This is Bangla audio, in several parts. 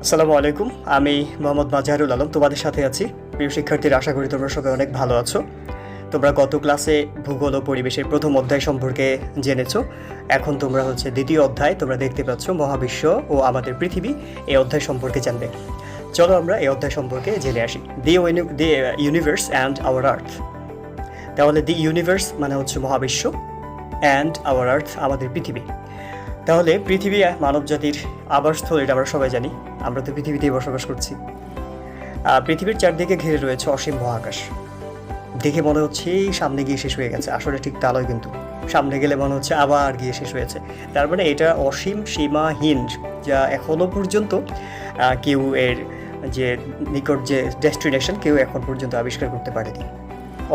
আসসালামু আলাইকুম। আমি মোহাম্মদ মাজহারুল আলম তোমাদের সাথে আছি। প্রিয় শিক্ষার্থীরা, আশা করি তোমরা সবাই অনেক ভালো আছো। তোমরা গত ক্লাসে ভূগোল ও পরিবেশের প্রথম অধ্যায় সম্পর্কে জেনেছো। এখন তোমরা দ্বিতীয় অধ্যায় তোমরা দেখতে পাচ্ছ মহাবিশ্ব ও আমাদের পৃথিবী, এই অধ্যায় সম্পর্কে জানবে। চলো আমরা এই অধ্যায় সম্পর্কে জেনে আসি। দি ইউনিভার্স অ্যান্ড আওয়ার আর্থ। তাহলে দি ইউনিভার্স মানে হচ্ছে মহাবিশ্ব, অ্যান্ড আওয়ার আর্থ আমাদের পৃথিবী। তাহলে পৃথিবী মানব জাতির আবাসস্থল, এটা আমরা সবাই জানি। আমরা তো পৃথিবীতেই বসবাস করছি। পৃথিবীর চারদিকে ঘিরে রয়েছে অসীম মহাকাশ। দেখে মনে হচ্ছে সামনে গিয়ে শেষ হয়ে গেছে, আসলে ঠিক তা নয়। কিন্তু সামনে গেলে মনে হচ্ছে আবার গিয়ে শেষ হয়েছে। তার মানে এটা অসীম, সীমাহীন, যা এখনও পর্যন্ত কেউ এর যে নিকট যে ডেস্টিনেশন কেউ এখন পর্যন্ত আবিষ্কার করতে পারেনি।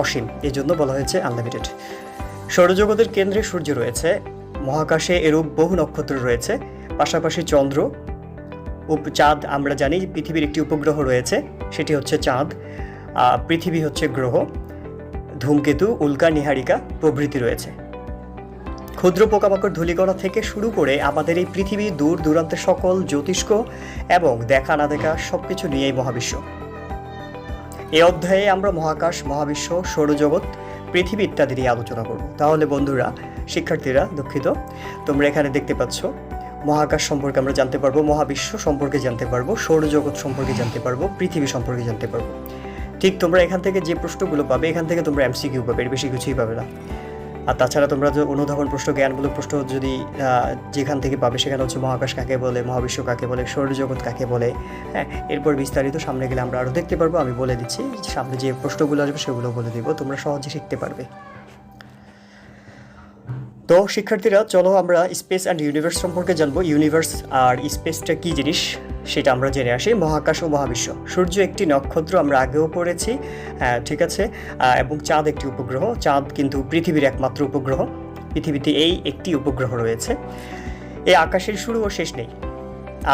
অসীম, এই জন্য বলা হয়েছে আনলিমিটেড। সৌরজগতের কেন্দ্রে সূর্য রয়েছে, মহাকাশে এরূপ বহু নক্ষত্র রয়েছে, পাশাপাশি চন্দ্র ও চাঁদ। আমরা জানি পৃথিবীর একটি উপগ্রহ রয়েছে, সেটি হচ্ছে চাঁদ। পৃথিবী হচ্ছে গ্রহ, ধূমকেতু, উল্কা, নীহারিকা প্রভৃতি রয়েছে। ক্ষুদ্র পোকামাকড়, ধূলিকণা থেকে শুরু করে আমাদের এই পৃথিবী, দূর দূরান্তের সকল জ্যোতিষ্ক এবং দেখা না দেখা সব কিছু নিয়েই মহাবিশ্ব। এই অধ্যায়ে আমরা মহাকাশ, মহাবিশ্ব, সৌরজগৎ, পৃথিবী ইত্যাদি নিয়ে আলোচনা করব। তাহলে বন্ধুরা, শিক্ষার্থীরা, দুঃখিত, তোমরা এখানে দেখতে পাচ্ছ মহাকাশ সম্পর্কে আমরা জানতে পারবো, মহাবিশ্ব সম্পর্কে জানতে পারবো, সৌরজগৎ সম্পর্কে জানতে পারবো, পৃথিবী সম্পর্কে জানতে পারবো। ঠিক তোমরা এখান থেকে যে প্রশ্নগুলো পাবে, এখান থেকে তোমরা এমসিকিউ পাবে, এর বেশি কিছুই পাবে না। আর তাছাড়া তোমরা যে অনুধাবন প্রশ্ন, জ্ঞানমূলক প্রশ্ন যদি যেখান থেকে পাবে, সেখানে হচ্ছে মহাকাশ কাকে বলে, মহাবিশ্ব কাকে বলে, সৌরজগৎ কাকে বলে। হ্যাঁ, এরপর বিস্তারিত সামনে গেলে আমরা আরও দেখতে পারবো। আমি বলে দিচ্ছি, সামনে যে প্রশ্নগুলো আসবে সেগুলো বলে দিব, তোমরা সহজে শিখতে পারবে। তো শিক্ষার্থীরা, চলো আমরা স্পেস অ্যান্ড ইউনিভার্স সম্পর্কে জানবো। ইউনিভার্স আর স্পেসটা কী জিনিস সেটা আমরা জেনে আসি। মহাকাশ ও মহাবিশ্ব। সূর্য একটি নক্ষত্র, আমরা আগেও পড়েছি, ঠিক আছে। এবং চাঁদ একটি উপগ্রহ। চাঁদ কিন্তু পৃথিবীর একমাত্র উপগ্রহ। পৃথিবীতে এই একটি উপগ্রহ রয়েছে। এই আকাশের শুরু ও শেষ নেই,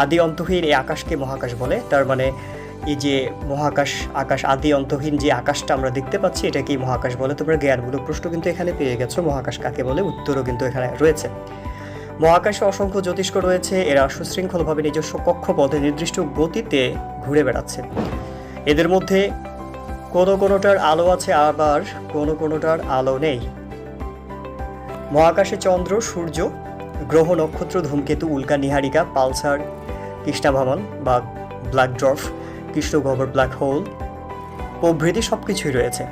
আদি অন্তহীন এই আকাশকে মহাকাশ বলে। তার মানে এই যে মহাকাশ, আকাশ, আদি অন্তহীন যে আকাশটা আমরা দেখতে পাচ্ছি, এটাকেই মহাকাশ বলে। তোমরা জ্ঞানমূলক প্রশ্ন কিন্তু এখানে পেয়ে গেছো, মহাকাশ কাকে বলে, উত্তরও কিন্তু এখানে রয়েছে। মহাকাশে অসংখ্য জ্যোতিষ্ক রয়েছে, এরা সুশৃঙ্খলভাবে নিজস্ব কক্ষপথে নির্দিষ্ট গতিতে ঘুরে বেড়াচ্ছে। এদের মধ্যে কোনোটার আলো আছে, আবার কোনোটার আলো নেই। মহাকাশে চন্দ্র, সূর্য, গ্রহ, নক্ষত্র, ধূমকেতু, উল্কা, নীহারিকা, পালসার, কৃষ্ণাভ্রমণ বা ব্ল্যাক ড্রফ, কৃষ্ণগহ্বর, ব্ল্যাক হোল প্রভৃতি সব কিছুই রয়েছে।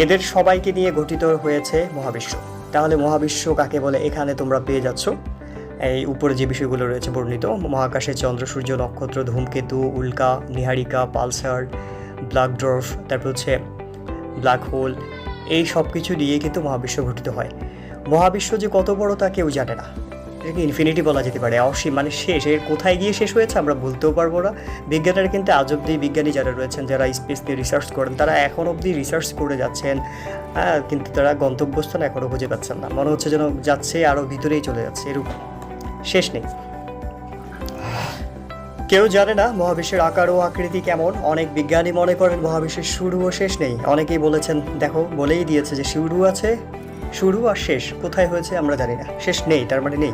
এদের সবাইকে নিয়ে গঠিত হয়েছে মহাবিশ্ব। তাহলে মহাবিশ্ব কাকে বলে এখানে তোমরা পেয়ে যাচ্ছ, এই উপরে যে বিষয়গুলো রয়েছে বর্ণিত। মহাকাশে চন্দ্র, সূর্য, নক্ষত্র, ধূমকেতু, উল্কা, নীহারিকা, পালসার, ব্ল্যাক ড্রফ, তারপর হচ্ছে ব্ল্যাক হোল, এই সব কিছু নিয়ে কিন্তু মহাবিশ্ব গঠিত হয়। মহাবিশ্ব যে কত বড় তা কেউ জানে না। এটাকে ইনফিনিটি বলা যেতে পারে, অসীম মানে শেষ। এর কোথায় গিয়ে শেষ হয়েছে আমরা বলতেও পারবো না। বিজ্ঞানীরা কিন্তু আজ অব্দি, বিজ্ঞানী যারা রয়েছেন, যারা স্পেস নিয়ে রিসার্চ করেন, তারা এখন অবধি রিসার্চ করে যাচ্ছেন, কিন্তু তারা গন্তব্যস্থান এখনও খুঁজে পাচ্ছেন না। মনে হচ্ছে যেন যাচ্ছে আরও ভিতরেই চলে যাচ্ছে, এরকম শেষ নেই। কেউ জানে না মহাবিশ্বের আকার ও আকৃতি কেমন। অনেক বিজ্ঞানী মনে করেন মহাবিশ্বের শুরু ও শেষ নেই। অনেকেই বলেছেন, দেখো বলেই দিয়েছে যে শুরু আছে, শুরু আর শেষ কোথায় হয়েছে আমরা জানি না, শেষ নেই, তার মানে নেই।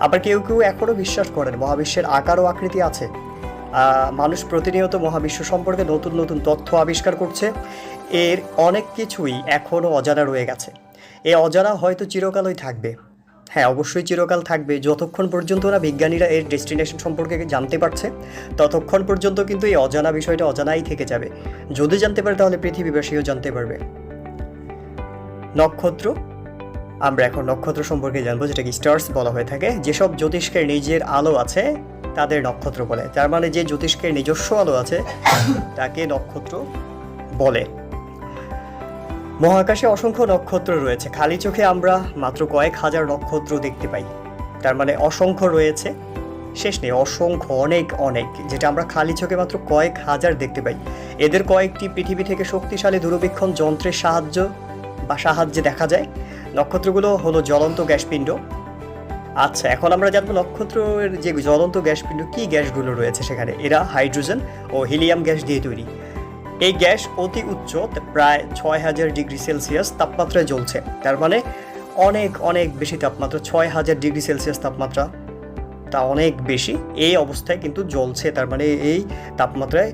আবার কেউ কেউ এখনও বিশ্বাস করেন মহাবিশ্বের আকার ও আকৃতি আছে। মানুষ প্রতিনিয়ত মহাবিশ্ব সম্পর্কে নতুন নতুন তথ্য আবিষ্কার করছে। এর অনেক কিছুই এখনও অজানা রয়ে গেছে। এই অজানা হয়তো চিরকালই থাকবে। হ্যাঁ, অবশ্যই চিরকাল থাকবে। যতক্ষণ পর্যন্ত না বিজ্ঞানীরা এর ডেস্টিনেশন সম্পর্কে জানতে পারছে, ততক্ষণ পর্যন্ত কিন্তু এই অজানা বিষয়টা অজানাই থেকে যাবে। যদি জানতে পারে তাহলে পৃথিবীবাসীও জানতে পারবে। নক্ষত্র, আমরা এখন নক্ষত্র সম্পর্কে জানবো, যেটাকে স্টার্স বলা হয়ে থাকে। যেসব জ্যোতিষ্কের নিজের আলো আছে তাদের নক্ষত্র বলে। তার মানে যে জ্যোতিষ্কের নিজস্ব আলো আছে তাকে নক্ষত্র বলে। মহাকাশে অসংখ্য নক্ষত্র রয়েছে। খালি চোখে আমরা মাত্র কয়েক হাজার নক্ষত্র দেখতে পাই। তার মানে অসংখ্য রয়েছে, শেষ নেই, অসংখ্য, অনেক অনেক, যেটা আমরা খালি চোখে মাত্র কয়েক হাজার দেখতে পাই। এদের কয়েকটি পৃথিবী থেকে শক্তিশালী দূরবীক্ষণ যন্ত্রের সাহায্যে দেখা যায়। নক্ষত্রগুলো হলো জ্বলন্ত গ্যাসপিণ্ড। আচ্ছা, এখন আমরা জানবো নক্ষত্রের যে জ্বলন্ত গ্যাসপিণ্ড, কী গ্যাসগুলো রয়েছে সেখানে। এরা হাইড্রোজেন ও হিলিয়াম গ্যাস দিয়ে তৈরি। এই গ্যাস অতি উচ্চ, প্রায় 6000 ডিগ্রি সেলসিয়াস তাপমাত্রায় জ্বলছে। তার মানে অনেক অনেক বেশি তাপমাত্রা, 6000 ডিগ্রি সেলসিয়াস তাপমাত্রা। তা অনেক বেশি, এই অবস্থায় কিন্তু জ্বলছে, তার মানে এই তাপমাত্রায়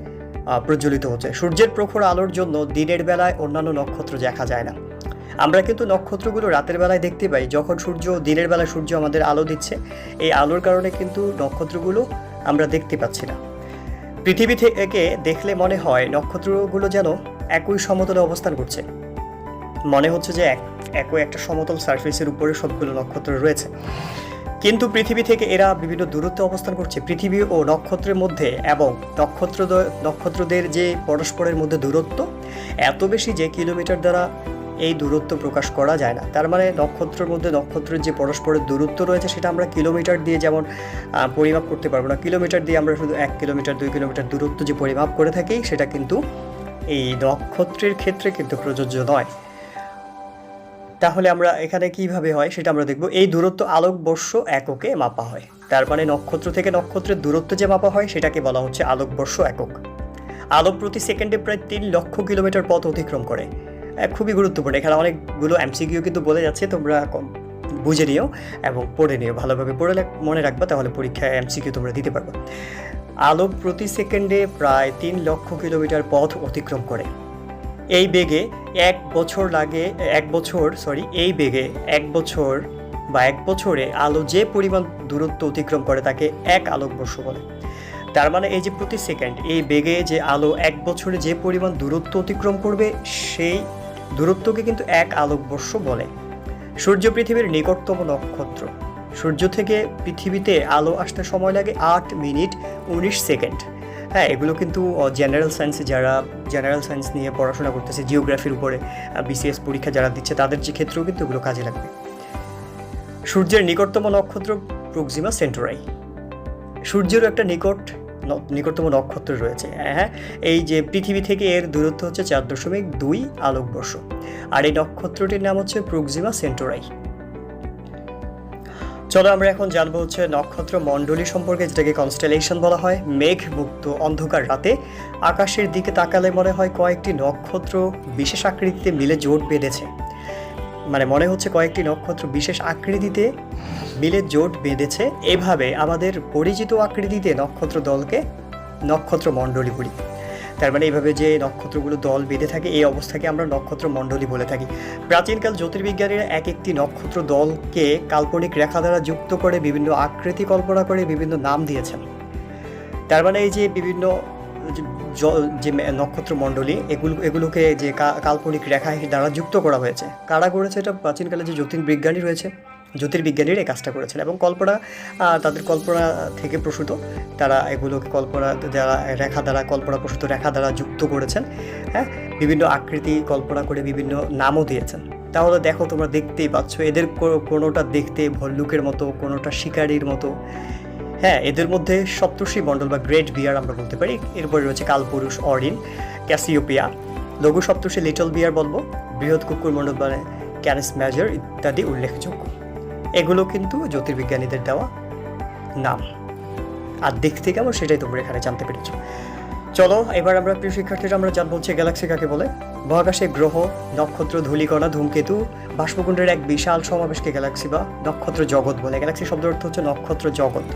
প্রজ্বলিত হচ্ছে। সূর্যের প্রখর আলোর জন্য দিনের বেলায় অন্যান্য নক্ষত্র দেখা যায় না। আমরা কিন্তু নক্ষত্রগুলো রাতের বেলায় দেখতে পাই, যখন দিনের বেলায় সূর্য আমাদের আলো দিচ্ছে, এই আলোর কারণে কিন্তু নক্ষত্রগুলো আমরা দেখতে পাচ্ছি না। পৃথিবী থেকে দেখলে মনে হয় নক্ষত্রগুলো যেন একই সমতলে অবস্থান করছে, মনে হচ্ছে যে একই একটা সমতল সারফেসের উপরে সবগুলো নক্ষত্র রয়েছে, কিন্তু পৃথিবী থেকে এরা বিভিন্ন দূরত্বে অবস্থান করছে। পৃথিবী ও নক্ষত্রের মধ্যে এবং নক্ষত্রদের যে পরস্পরের মধ্যে দূরত্ব এত বেশি যে কিলোমিটার দ্বারা এই দূরত্ব প্রকাশ করা যায় না। তার মানে নক্ষত্রের মধ্যে নক্ষত্রের যে পরস্পরের দূরত্ব রয়েছে সেটা আমরা কিলোমিটার দিয়ে যেমন পরিমাপ করতে পারবো না, কিলোমিটার দিয়ে আমরা শুধু 1 কিলোমিটার 2 কিলোমিটার দূরত্ব যে পরিমাপ করে থাকি, সেটা কিন্তু এই নক্ষত্রের ক্ষেত্রে কিন্তু প্রযোজ্য নয়। তাহলে আমরা এখানে কিভাবে হয় সেটা আমরা দেখব। এই দূরত্ব আলোকবর্ষ এককে মাপা হয়। তার মানে নক্ষত্র থেকে নক্ষত্রের দূরত্ব যে মাপা হয় সেটাকে বলা হচ্ছে আলোকবর্ষ একক। আলো প্রতি সেকেন্ডে প্রায় 3 লক্ষ কিলোমিটার পথ অতিক্রম করে। খুবই গুরুত্বপূর্ণ, এখানে অনেকগুলো এমসিকিউ কিন্তু বলে যাচ্ছে, তোমরা বুঝে নিও এবং পড়ে নিও, ভালোভাবে পড়ে মনে রাখবা, তাহলে পরীক্ষায় এমসিকিউ তোমরা দিতে পারবে। আলো প্রতি সেকেন্ডে প্রায় 3 লক্ষ কিলোমিটার পথ অতিক্রম করে। এই বেগে এক বছরে আলো যে পরিমাণ দূরত্ব অতিক্রম করে তাকে 1 আলোকবর্ষ বলে। তার মানে এই যে প্রতি সেকেন্ড এই বেগে যে আলো 1 বছরে যে পরিমাণ দূরত্ব অতিক্রম করবে, সেই দূরত্বকে কিন্তু 1 আলোকবর্ষ বলে। সূর্য পৃথিবীর নিকটতম নক্ষত্র। সূর্য থেকে পৃথিবীতে আলো আসতে সময় লাগে 8 মিনিট 19 সেকেন্ড। হ্যাঁ, এগুলো কিন্তু যারা জেনারেল সায়েন্স নিয়ে পড়াশোনা করতেছে, জিওগ্রাফির উপরে বিসিএস পরীক্ষা যারা দিচ্ছে, তাদের যে ক্ষেত্রেও কিন্তু এগুলো কাজে লাগবে। সূর্যের নিকটতম নক্ষত্র প্রক্সিমা সেন্টোরাই। সূর্যেরও একটা নিকটতম নক্ষত্র রয়েছে। হ্যাঁ, এই যে পৃথিবী থেকে এর দূরত্ব হচ্ছে 4.2 আলোকবর্ষ, আর এই নক্ষত্রটির নাম হচ্ছে প্রক্সিমা সেন্টোরাই। চলো আমরা এখন জানবো হচ্ছে নক্ষত্র মণ্ডলী সম্পর্কে, যেটাকে কনস্টেলেশন বলা হয়। মেঘমুক্ত অন্ধকার রাতে আকাশের দিকে তাকালে মনে হয় কয়েকটি নক্ষত্র বিশেষ আকৃতিতে মিলে জোট বেঁধেছে। মানে মনে হচ্ছে কয়েকটি নক্ষত্র বিশেষ আকৃতিতে মিলে জোট বেঁধেছে। এভাবে আমাদের পরিচিত আকৃতিতে নক্ষত্র দলকে নক্ষত্র মণ্ডলী বলি। তার মানে এইভাবে যে নক্ষত্রগুলো দল বেঁধে থাকে, এই অবস্থাকে আমরা নক্ষত্র মণ্ডলী বলে থাকি। প্রাচীনকাল জ্যোতির্বিজ্ঞানীরা এক একটি নক্ষত্র দলকে কাল্পনিক রেখা দ্বারা যুক্ত করে বিভিন্ন আকৃতি কল্পনা করে বিভিন্ন নাম দিয়েছেন। তার মানে এই যে বিভিন্ন যে নক্ষত্র মণ্ডলী এগুলোকে যে কাল্পনিক রেখা দ্বারা যুক্ত করা হয়েছে, কারা করেছে? এটা প্রাচীনকালে যে জ্যোতির্বিজ্ঞানীরা এই কাজটা করেছেন, এবং তাদের কল্পনা থেকে প্রসূত, তারা এগুলোকে রেখা দ্বারা যুক্ত করেছেন। হ্যাঁ, বিভিন্ন আকৃতি কল্পনা করে বিভিন্ন নামও দিয়েছেন। তাহলে দেখো, তোমরা দেখতেই পাচ্ছ, এদের কোনোটা দেখতে ভল্লুকের মতো, কোনোটা শিকারীর মতো। হ্যাঁ, এদের মধ্যে সপ্তর্ষি মণ্ডল বা গ্রেট বিয়ার আমরা বলতে পারি। এরপরে রয়েছে কালপুরুষ, অরিন, ক্যাসিওপিয়া। লঘু সপ্তর্ষি লিটল বিয়ার বলবো। বৃহৎ কুকুর মণ্ডল মানে ক্যানিস মেজর ইত্যাদি উল্লেখযোগ্য। এগুলো কিন্তু জ্যোতির্বিজ্ঞানীদের দেওয়া নাম, আর দেখতে কেমন সেটাই তোমরা এখানে জানতে পেরেছো। চলো এবার আমরা প্রিয় শিক্ষার্থীরা আমরা জানবো হচ্ছে গ্যালাক্সি কাকে বলে। মহাকাশে গ্রহ, নক্ষত্র, ধূলিকণা, ধূমকেতু, বাষ্পকুণ্ডের এক বিশাল সমাবেশকে গ্যালাক্সি বা নক্ষত্র জগৎ বলে। গ্যালাক্সি শব্দের অর্থ হচ্ছে নক্ষত্র জগৎ।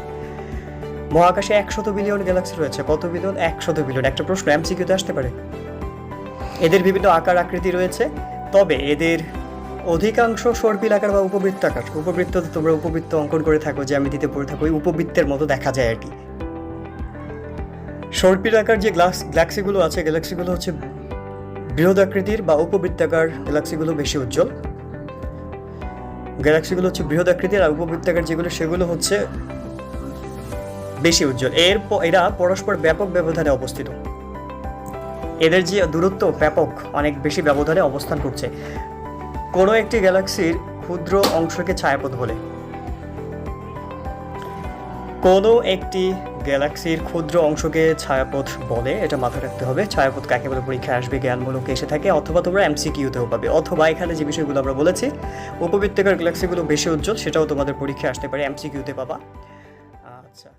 মহাকাশে 100 বিলিয়ন গ্যালাক্সি রয়েছে। কত বিলিয়ন? 100 বিলিয়ন। একটা প্রশ্ন এমসিকিউতে আসতে পারে। এদের বিভিন্ন আকার আকৃতি রয়েছে, তবে এদের অধিকাংশ সর্পিল আকার বা উপবৃত্তাকার। উপবৃত্ত তোমরা উপবৃত্ত অঙ্কন করে থাকো, জ্যামিতিতে পড়ে থাকো, ওই উপবৃত্তের মতো দেখা যায় আর কি। সর্পিল আকার যে গ্যালাক্সিগুলো আছে, গ্যালাক্সিগুলো হচ্ছে বৃহৎ আকৃতির বা উপবৃত্তাকার গ্যালাক্সিগুলো বেশি উজ্জ্বল। গ্যালাক্সিগুলো হচ্ছে বৃহৎ আকৃতির, আর উপবৃত্তাকার যেগুলো সেগুলো হচ্ছে বেশি উজ্জ্বল। এরা পরস্পর ব্যাপক ব্যবধানে অবস্থিত। এদের যে দূরত্ব ব্যাপক, অনেক বেশি ব্যবধানে অবস্থান করছে। কোনো একটি গ্যালাক্সির ক্ষুদ্র অংশকে ছায়াপথ বলে। কোনো একটি গ্যালাক্সির ক্ষুদ্র অংশকে ছায়াপথ বলে, এটা মাথায় রাখতে হবে। ছায়াপথ কাকে বলে পরীক্ষায় আসবে, জ্ঞানমূলক এসে থাকে, অথবা তোমরা এমসিকিউতেও পাবে, অথবা এখানে যে বিষয়গুলো আমরা বলেছি উপবৃত্তাকার গ্যালাক্সিগুলো বেশি উজ্জ্বল, সেটাও তোমাদের পরীক্ষায় আসতে পারে, এমসিকিউতে পাবা। আচ্ছা।